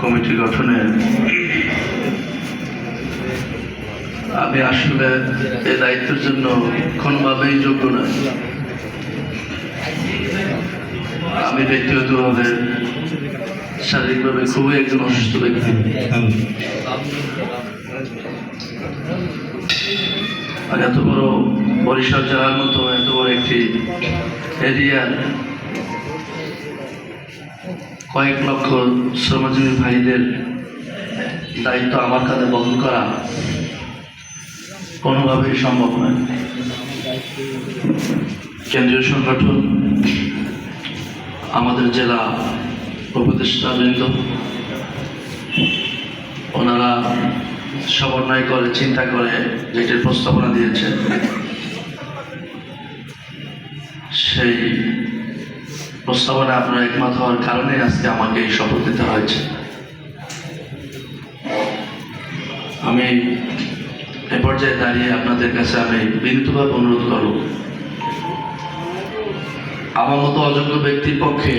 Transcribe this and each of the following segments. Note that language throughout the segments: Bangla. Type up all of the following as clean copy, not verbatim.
কমিটি গঠনে আমি আসলে এই দায়িত্বের জন্য কোনোভাবেই যোগ্য না। আমি ব্যক্তিগতভাবে শারীরিকভাবে খুবই একজন অসুস্থ ব্যক্তি। আর এত বড় বরিশাল জেলার মতো এত বড় একটি এরিয়ার কয়েক লক্ষ শ্রমজীবী ভাইদের দায়িত্ব আমার কাঁধে বহন করা কোনোভাবেই সম্ভব নয়। কেন্দ্রীয় সংগঠন, আমাদের জেলা উপদেষ্টাবৃন্দ, ওনারা সমন্বয় করে চিন্তা করে যেটির প্রস্তাবনা দিয়েছে, সেই প্রস্তাবনা আপনারা একমত হওয়ার কারণে আজকে আমাকে এই শপথ নিতে হয়েছে। আমি এ পর্যায়ে দাঁড়িয়ে আপনাদের কাছে আমি বিনীতভাবে অনুরোধ করব, আমার মতো অযোগ্য ব্যক্তির পক্ষে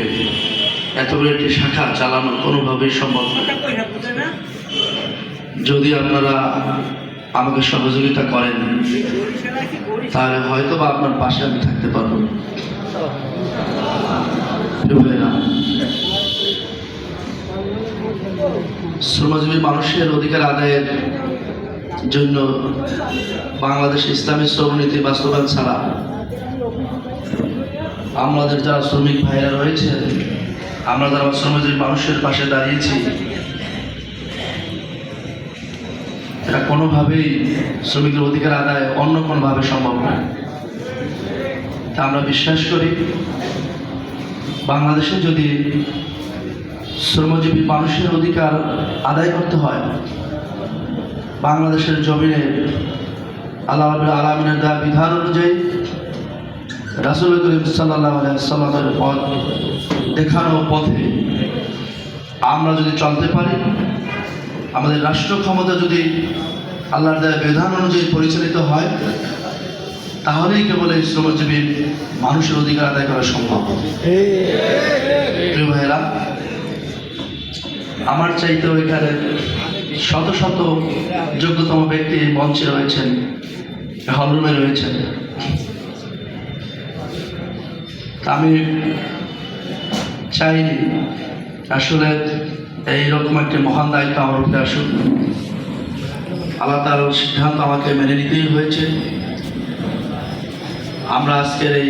এত বড় একটি শাখা চালানো কোনোভাবেই সম্ভব নয়। যদি আপনারা আমাকে সহযোগিতা করেন তাহলে হয়তো বা আপনার পাশে আমি থাকতে পারবো। শ্রমজীবী মানুষের অধিকার আদায়ের জন্য বাংলাদেশ ইসলামী শ্রমনীতি বাস্তবায়ন ছাড়া আমাদের যারা শ্রমিক ভাইরা রয়েছে, আমরা যারা শ্রমজীবী মানুষের পাশে দাঁড়িয়েছি, এটা কোনোভাবেই শ্রমিকের অধিকার আদায় অন্য কোনোভাবে সম্ভব নয়। তা আমরা বিশ্বাস করি, বাংলাদেশে যদি শ্রমজীবী মানুষের অধিকার আদায় করতে হয়, বাংলাদেশের জমিনে আল্লাহ রাব্বুল আলামিনের দেওয়া বিধান অনুযায়ী রাসূল করিম সাল্লাল্লাহু আলাইহি ওয়াসাল্লামের পথ দেখানো পথে আমরা যদি চলতে পারি, আমাদের রাষ্ট্র ক্ষমতা যদি আল্লাহর দেওয়া বিধান অনুযায়ী পরিচালিত হয়, তাহলেই কেবল এই শ্রমজীবী মানুষের অধিকার আদায় করা সম্ভব। প্রিয় ভাইয়েরা, আমার চাইতেও এখানে শত শত যোগ্যতম ব্যক্তি মঞ্চে রয়েছেন, হলরুমে রয়েছেন। আমি চাইনি আসলে এইরকম একটি মহান দায়িত্ব আমার উপরে আসুক। আল্লাহ তাআলার সিদ্ধান্ত আমাকে মেনে নিতেই হয়েছে। আমরা আজকের এই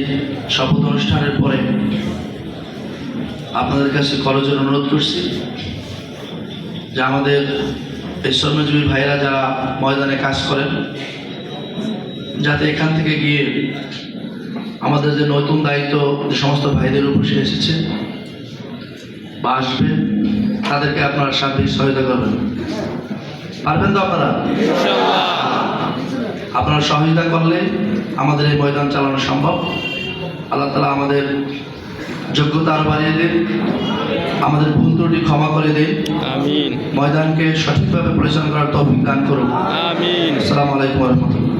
শপথ অনুষ্ঠানের পরে আপনাদের কাছে করজোড়ে অনুরোধ করছি যে আমাদের এই শ্রমজীবী ভাইয়েরা যারা ময়দানে কাজ করেন, যাতে এখান থেকে গিয়ে আমাদের যে নতুন দায়িত্ব যে সমস্ত ভাইদের উপর এসেছে বা আসবে, তাদেরকে আপনারা সার্বিক সহায়তা করবেন। পারবেন তো আপনারা? আপনারা সহযোগিতা করলে আমাদের এই ময়দান চালানো সম্ভব। আল্লাহ তাআলা আমাদের যোগ্যতা আরো বাড়িয়ে দিন, আমাদের ভুল ত্রুটি ক্ষমা করে দিন, আমিন। ময়দানকে সঠিকভাবে পরিচালনা করার তৌফিক দান করুন, আমিন। আসসালামু আলাইকুম ওয়া রাহমাতুল্লাহ।